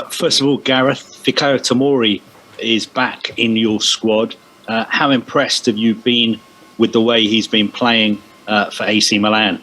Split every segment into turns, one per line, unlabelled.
First of all, Gareth, Fikayo Tomori is back in your squad. How impressed have you been with the way he's been playing for AC Milan?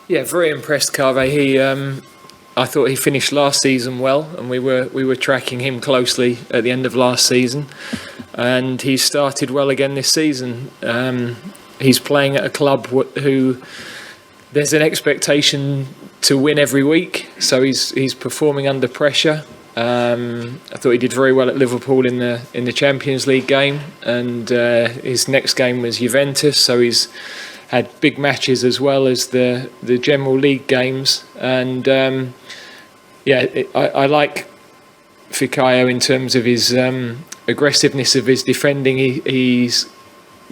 Yeah, very impressed, Carve. I thought he finished last season well, and we were tracking him closely at the end of last season, and he started well again this season. He's playing at a club who there's an expectation to win every week, so he's performing under pressure. I thought he did very well at Liverpool in the Champions League game, and his next game was Juventus, so he's had big matches as well as the general league games. And I like Fikayo in terms of his aggressiveness of his defending.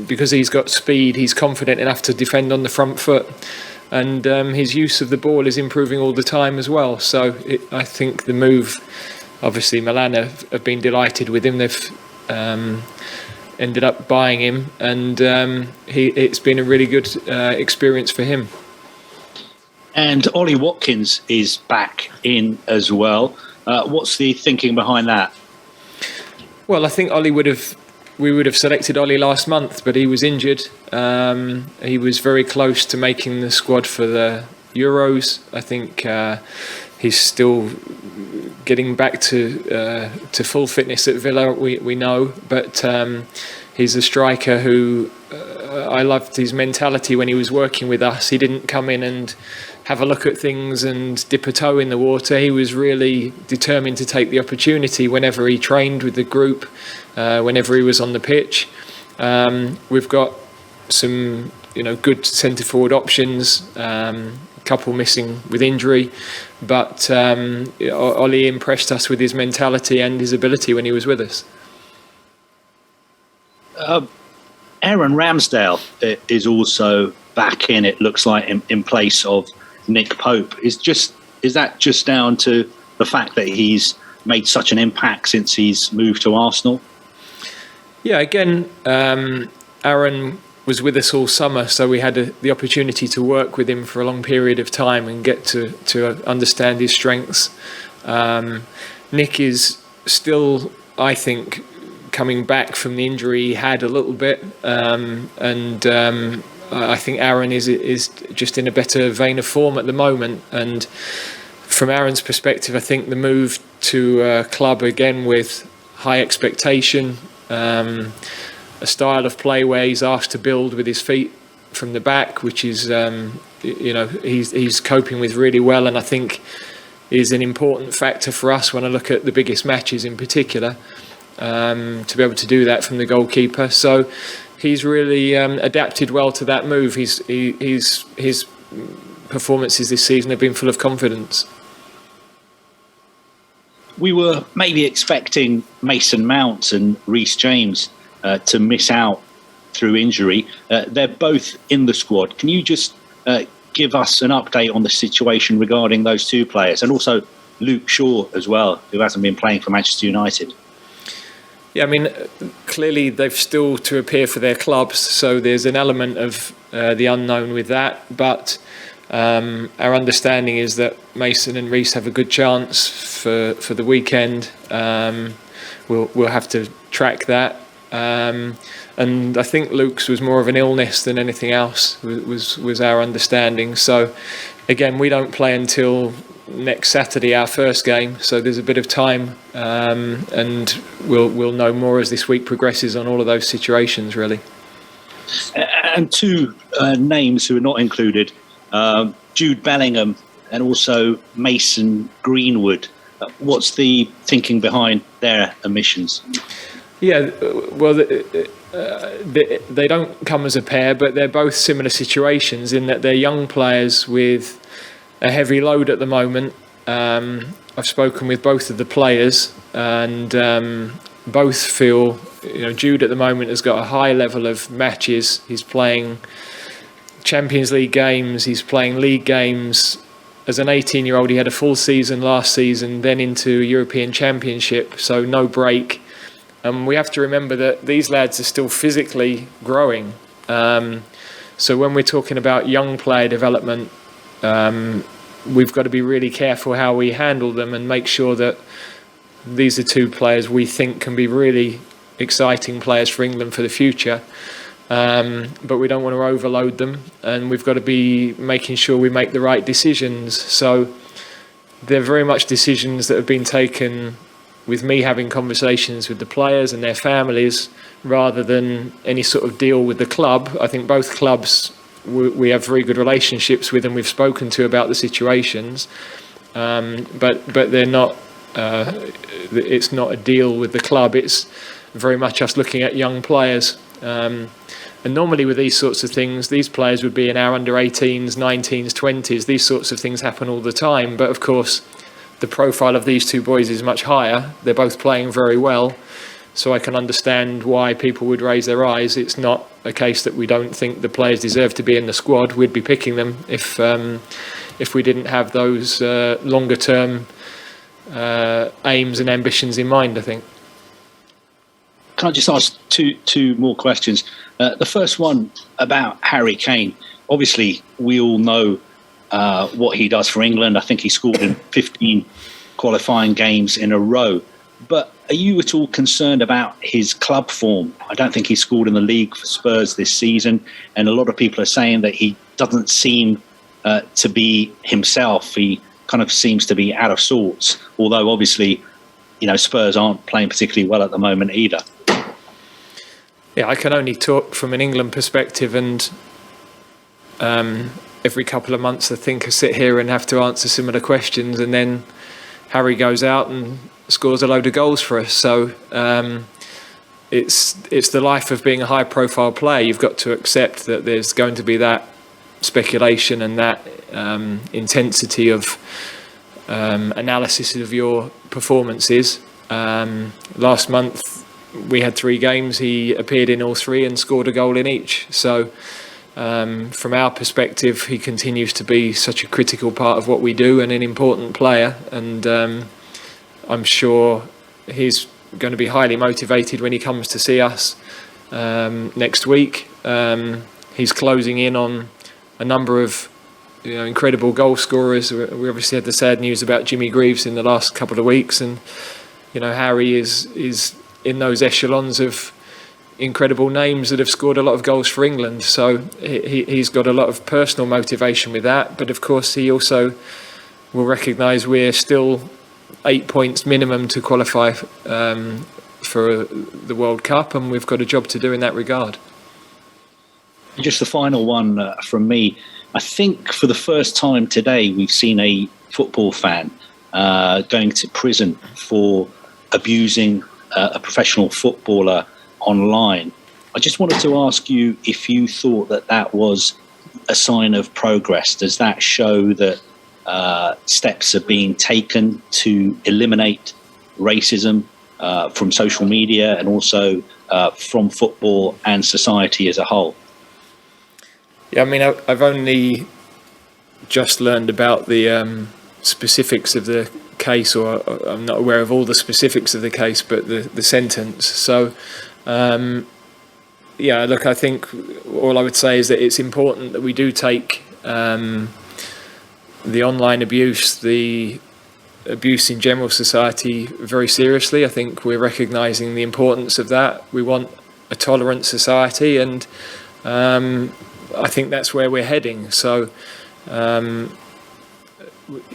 Because he's got speed, he's confident enough to defend on the front foot, and his use of the ball is improving all the time as well. So I think the move, obviously Milan have been delighted with him. They've ended up buying him, and it's been a really good experience for him.
And Ollie Watkins is back in as well. What's the thinking behind that?
Well, I think we would have selected Ollie last month, but he was injured. He was very close to making the squad for the Euros. I think he's still getting back to full fitness at Villa, we know, but he's a striker who I loved his mentality when he was working with us. He didn't come in and have a look at things and dip a toe in the water. He was really determined to take the opportunity whenever he trained with the group, whenever he was on the pitch. We've got some good centre forward options, a couple missing with injury, but Ollie impressed us with his mentality and his ability when he was with us.
Aaron Ramsdale is also back in, it looks like, in place of Nick Pope. Is that just down to the fact that he's made such an impact since he's moved to Arsenal?
Yeah, again, Aaron was with us all summer, so we had the opportunity to work with him for a long period of time and get to understand his strengths. Nick is still, I think, coming back from the injury he had a little bit, and I think Aaron is just in a better vein of form at the moment. And from Aaron's perspective, I think the move to a club again with high expectation, a style of play where he's asked to build with his feet from the back, which is he's coping with really well, and I think is an important factor for us when I look at the biggest matches in particular, to be able to do that from the goalkeeper. So he's really adapted well to that move. His performances this season have been full of confidence.
We were maybe expecting Mason Mount and Reece James to miss out through injury. They're both in the squad. Can you just give us an update on the situation regarding those two players, and also Luke Shaw as well, who hasn't been playing for Manchester United?
Yeah, I mean, clearly they've still to appear for their clubs, so there's an element of the unknown with that. But our understanding is that Mason and Reece have a good chance for the weekend. We'll have to track that. And I think Luke's was more of an illness than anything else, was our understanding. So again, we don't play until next Saturday, our first game, so there's a bit of time, and we'll know more as this week progresses on all of those situations, really.
And two names who are not included, Jude Bellingham and also Mason Greenwood. What's the thinking behind their omissions?
Yeah, well, they don't come as a pair, but they're both similar situations in that they're young players with a heavy load at the moment. I've spoken with both of the players, and both feel, Jude at the moment has got a high level of matches. He's playing Champions League games, he's playing league games. As an 18-year-old, he had a full season last season, then into European Championship, so no break. We have to remember that these lads are still physically growing. So when we're talking about young player development, we've got to be really careful how we handle them and make sure that these are two players we think can be really exciting players for England for the future. But we don't want to overload them, and we've got to be making sure we make the right decisions. So they're very much decisions that have been taken with me having conversations with the players and their families, rather than any sort of deal with the club. I think both clubs we have very good relationships with, and we've spoken to about the situations, but they're not. It's not a deal with the club. It's very much us looking at young players. And normally with these sorts of things, these players would be in our under 18s, 19s, 20s. These sorts of things happen all the time. But of course, the profile of these two boys is much higher. They're both playing very well. So I can understand why people would raise their eyes. It's not a case that we don't think the players deserve to be in the squad. We'd be picking them if we didn't have those longer term aims and ambitions in mind, I think.
Can I just ask two more questions? The first one about Harry Kane. Obviously, we all know what he does for England. I think he scored in 15 qualifying games in a row. But are you at all concerned about his club form? I don't think he scored in the league for Spurs this season. And a lot of people are saying that he doesn't seem to be himself. He kind of seems to be out of sorts. Although, obviously, Spurs aren't playing particularly well at the moment either.
Yeah, I can only talk from an England perspective, and every couple of months I think I sit here and have to answer similar questions, and then Harry goes out and scores a load of goals for us. So it's the life of being a high-profile player. You've got to accept that there's going to be that speculation and that intensity of analysis of your performances. Last month we had 3 games. He appeared in all 3 and scored a goal in each. So from our perspective, he continues to be such a critical part of what we do and an important player. And I'm sure he's going to be highly motivated when he comes to see us next week. He's closing in on a number of incredible goal scorers. We obviously had the sad news about Jimmy Greaves in the last couple of weeks, and Harry is in those echelons of incredible names that have scored a lot of goals for England. So he's got a lot of personal motivation with that. But of course, he also will recognise we're still 8 points minimum to qualify for the World Cup, and we've got a job to do in that regard.
Just the final one from me. I think for the first time today, we've seen a football fan going to prison for abusing a professional footballer online. I just wanted to ask you if you thought that was a sign of progress. Does that show that steps are being taken to eliminate racism from social media and also from football and society as a whole?
Yeah, I mean, I've only just learned about the specifics of the case, or I'm not aware of all the specifics of the case, but the sentence. So, yeah, look, I think all I would say is that it's important that we do take the online abuse, the abuse in general society very seriously. I think we're recognising the importance of that. We want a tolerant society, and I think that's where we're heading. So,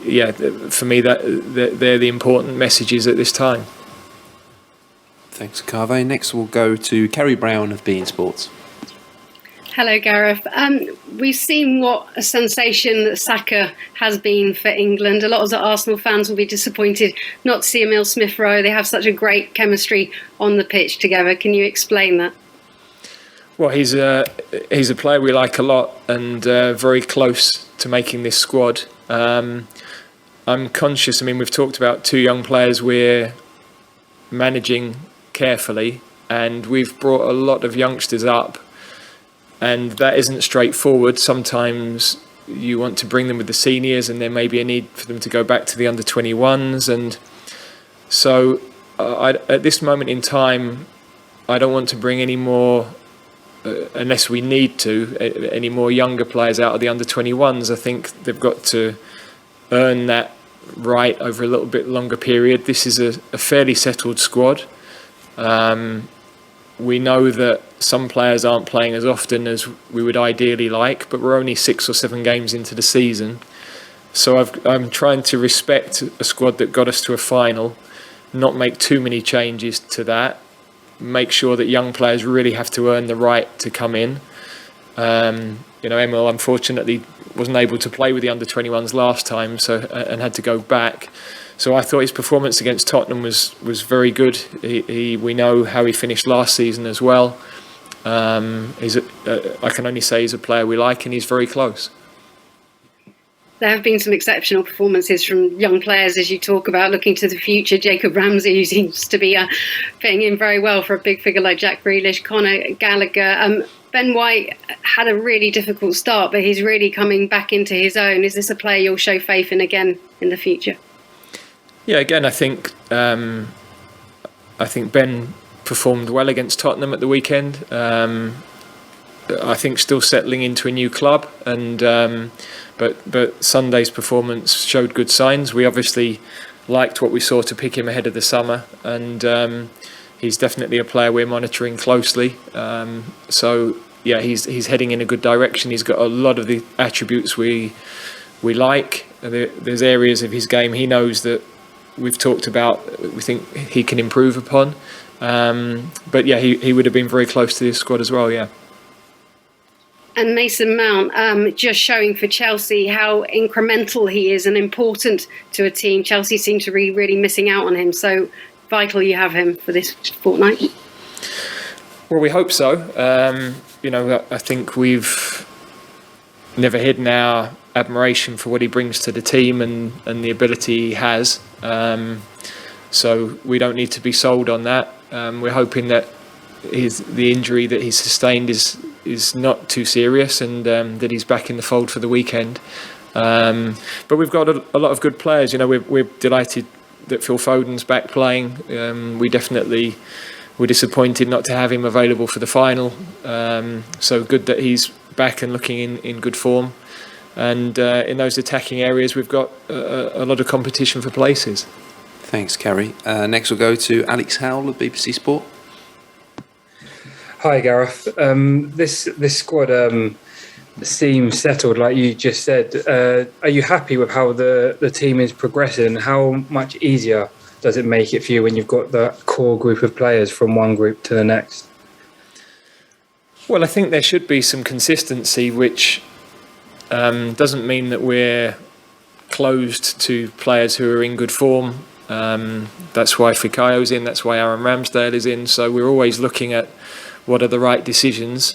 yeah, for me, they're the important messages at this time.
Thanks, Carve. Next, we'll go to Kerry Brown of beIN Sports.
Hello, Gareth. We've seen what a sensation Saka has been for England. A lot of the Arsenal fans will be disappointed not to see Emile Smith-Rowe. They have such a great chemistry on the pitch together. Can you explain that?
Well, he's a player we like a lot, and very close to making this squad. I'm conscious. I mean, we've talked about 2 young players we're managing carefully, and we've brought a lot of youngsters up, and that isn't straightforward. Sometimes you want to bring them with the seniors, and there may be a need for them to go back to the under-21s, and so at this moment in time, I don't want to bring any more. Unless we need to, any more younger players out of the under-21s. I think they've got to earn that right over a little bit longer period. This is a fairly settled squad. We know that some players aren't playing as often as we would ideally like, but we're only 6 or 7 games into the season. So I'm trying to respect a squad that got us to a final, not make too many changes to that, make sure that young players really have to earn the right to come in. Emil unfortunately wasn't able to play with the under-21s last time, and had to go back. So I thought his performance against Tottenham was very good. We know how he finished last season as well. I can only say he's a player we like, and he's very close.
There have been some exceptional performances from young players, as you talk about, looking to the future. Jacob Ramsey, who seems to be fitting in very well for a big figure like Jack Grealish, Conor Gallagher. Ben White had a really difficult start, but he's really coming back into his own. Is this a player you'll show faith in again in the future?
Yeah, again, I think Ben performed well against Tottenham at the weekend. I think still settling into a new club, and but Sunday's performance showed good signs. We obviously liked what we saw to pick him ahead of the summer, and he's definitely a player we're monitoring closely. So yeah, he's heading in a good direction. He's got a lot of the attributes we like. There's areas of his game he knows that we've talked about, we think he can improve upon. But yeah, he would have been very close to this squad as well, yeah.
And Mason Mount, just showing for Chelsea how incremental he is and important to a team. Chelsea seem to be really missing out on him. So vital you have him for this fortnight.
Well, we hope so. I think we've never hidden our admiration for what he brings to the team and the ability he has. So we don't need to be sold on that. We're hoping that the injury that he's sustained is not too serious, and that he's back in the fold for the weekend. But we've got a lot of good players. We're delighted that Phil Foden's back playing. We definitely were disappointed not to have him available for the final. So good that he's back and looking in good form. And in those attacking areas, we've got a lot of competition for places.
Thanks, Carrie. Next we'll go to Alex Howell of BBC Sport.
Hi, Gareth. This squad seems settled, like you just said. Are you happy with how the team is progressing? How much easier does it make it for you when you've got that core group of players from one group to the next?
Well, I think there should be some consistency, which doesn't mean that we're closed to players who are in good form. That's why Fikayo's in, that's why Aaron Ramsdale is in. So we're always looking at what are the right decisions.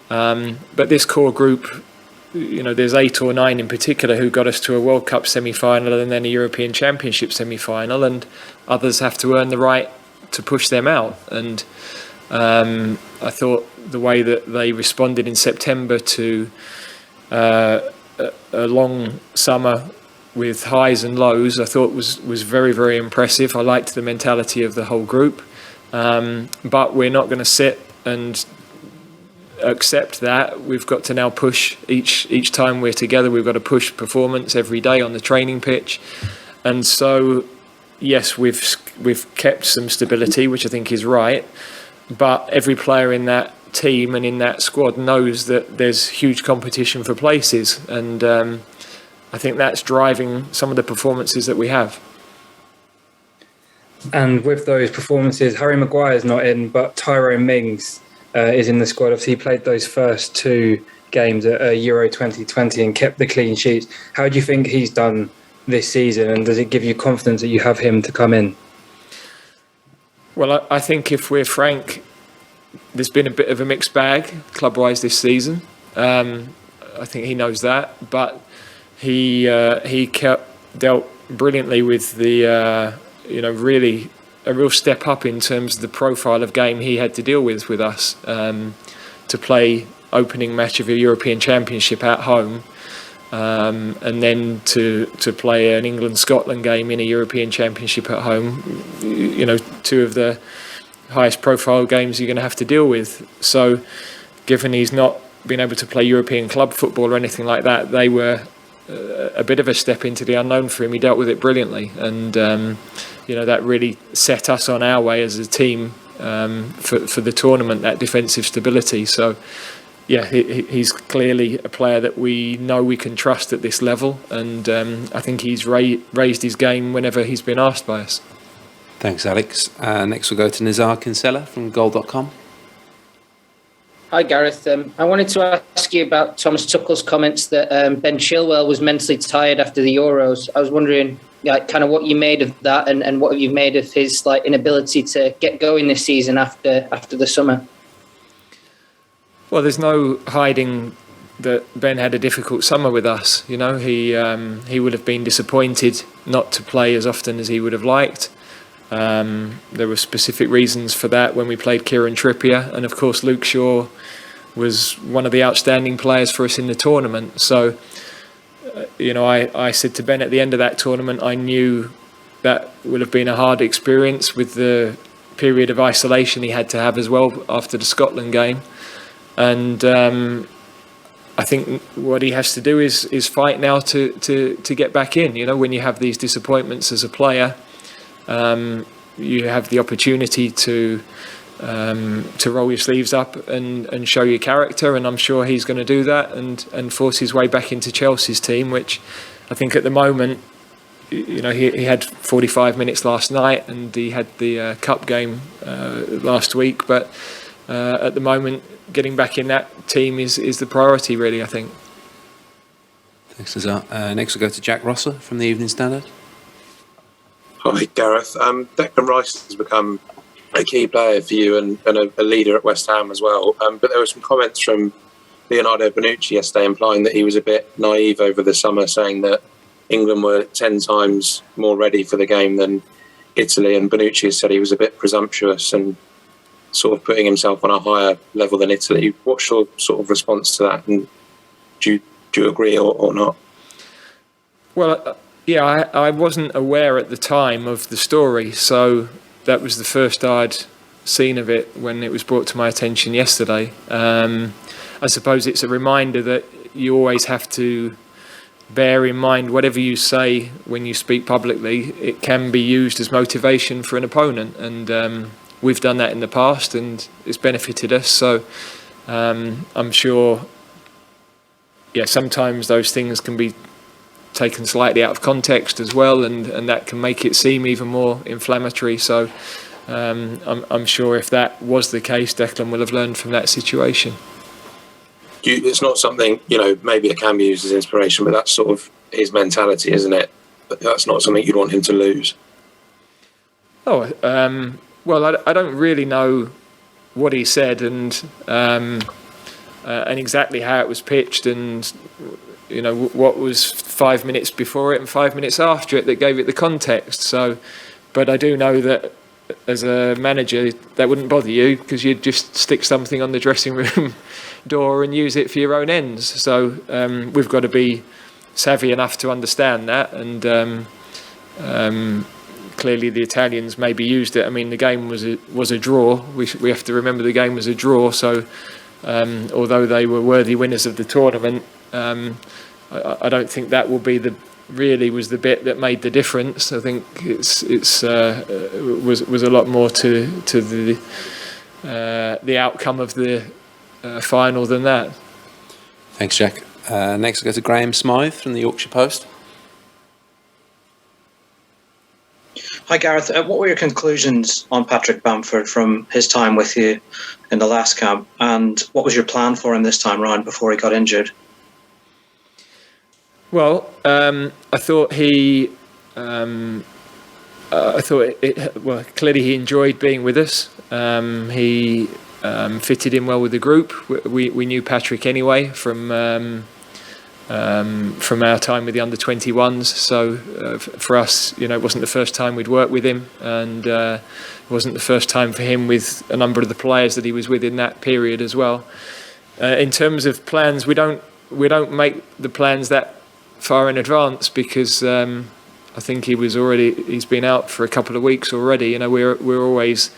But this core group, there's 8 or 9 in particular who got us to a World Cup semi-final and then a European Championship semi-final, and others have to earn the right to push them out. And I thought the way that they responded in September to a long summer with highs and lows, I thought was very, very impressive. I liked the mentality of the whole group. But we're not going to sit and accept that. We've got to now push each time we're together. We've got to push performance every day on the training pitch. And so, yes, we've kept some stability, which I think is right. But every player in that team and in that squad knows that there's huge competition for places. And I think that's driving some of the performances that we have.
And with those performances, Harry Maguire's not in, but Tyrone Mings is in the squad. Obviously, he played those first 2 games at Euro 2020 and kept the clean sheets. How do you think he's done this season, and does it give you confidence that you have him to come in?
Well, I think if we're frank, there's been a bit of a mixed bag club-wise this season. I think he knows that, but he dealt brilliantly with the really a real step up in terms of the profile of game he had to deal with us, to play opening match of a European Championship at home, and then to play an England-Scotland game in a European Championship at home, 2 of the highest profile games you're going to have to deal with. So given he's not been able to play European club football or anything like that, they were a bit of a step into the unknown for him. He dealt with it brilliantly, and that really set us on our way as a team for the tournament. That defensive stability. So, yeah, he's clearly a player that we know we can trust at this level, and I think he's raised his game whenever he's been asked by us.
Thanks, Alex. Next we'll go to Nizar Kinsella from Goal.com.
Hi, Gareth. I wanted to ask you about Thomas Tuchel's comments that Ben Chilwell was mentally tired after the Euros. I was wondering, kind of what you made of that, and what you've made of his inability to get going this season after the summer.
Well, there's no hiding that Ben had a difficult summer with us. He would have been disappointed not to play as often as he would have liked. There were specific reasons for that when we played Kieran Trippier, and of course Luke Shaw was one of the outstanding players for us in the tournament. So, I said to Ben at the end of that tournament, I knew that would have been a hard experience with the period of isolation he had to have as well after the Scotland game. And I think what he has to do is fight now to get back in. When you have these disappointments as a player, you have the opportunity to roll your sleeves up and show your character, and I'm sure he's going to do that and force his way back into Chelsea's team, which I think at the moment, he had 45 minutes last night and he had the cup game last week, but at the moment getting back in that team is the priority, really, I think.
Thanks, Nizar. Next we'll go to Jack Rosser from the Evening Standard.
Hi, Gareth. Declan Rice has become a key player for you and a leader at West Ham as well. But there were some comments from Leonardo Bonucci yesterday implying that he was a bit naive over the summer, saying that England were 10 times more ready for the game than Italy. And Bonucci has said he was a bit presumptuous and sort of putting himself on a higher level than Italy. What's your sort of response to that? And do you agree or not?
Well, yeah, I wasn't aware at the time of the story, so that was the first I'd seen of it when it was brought to my attention yesterday. I suppose it's a reminder that you always have to bear in mind whatever you say when you speak publicly, it can be used as motivation for an opponent, and we've done that in the past and it's benefited us. So I'm sure, sometimes those things can be taken slightly out of context as well, and that can make it seem even more inflammatory. So I'm sure if that was the case, Declan will have learned from that situation.
It's not something, maybe it can be used as inspiration, but that's sort of his mentality, isn't it? But that's not something you'd want him to lose.
Well, I don't really know what he said and exactly how it was pitched, and what was 5 minutes before it and 5 minutes after it that gave it the context. So, but I do know that as a manager, that wouldn't bother you because you'd just stick something on the dressing room door and use it for your own ends. So we've got to be savvy enough to understand that, and clearly the Italians maybe used it. I mean, the game was a draw. We have to remember the game was a draw. So although they were worthy winners of the tournament, I don't think that will be was the bit that made the difference. I think was a lot more to the outcome of the final than that.
Thanks, Jack. Next we'll go to Graham Smythe from the Yorkshire Post.
Hi, Gareth. What were your conclusions on Patrick Bamford from his time with you in the last camp, and what was your plan for him this time round before he got injured?
Well, I thought clearly he enjoyed being with us. He fitted in well with the group. We knew Patrick anyway from our time with the under-21s. So for us, it wasn't the first time we'd worked with him, and it wasn't the first time for him with a number of the players that he was with in that period as well. In terms of plans, we don't make the plans that far in advance because I think he's been out for a couple of weeks already. We're always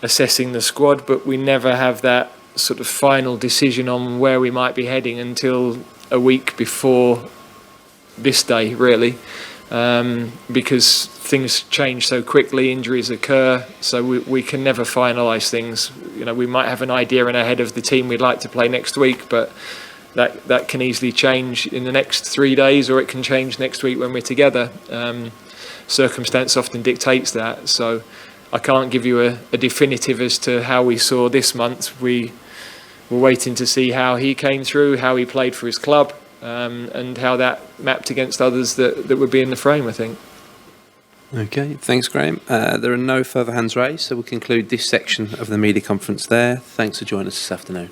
assessing the squad, but we never have that sort of final decision on where we might be heading until a week before this day, really, because things change so quickly, injuries occur, so we can never finalise things. We might have an idea in our head of the team we'd like to play next week, but that can easily change in the next 3 days, or it can change next week when we're together. Circumstance often dictates that, so I can't give you a definitive as to how we saw this month. We were waiting to see how he came through, how he played for his club, and how that mapped against others that would be in the frame, I think.
Okay, thanks, Graham. There are no further hands raised, so we'll conclude this section of the media conference there. Thanks for joining us this afternoon.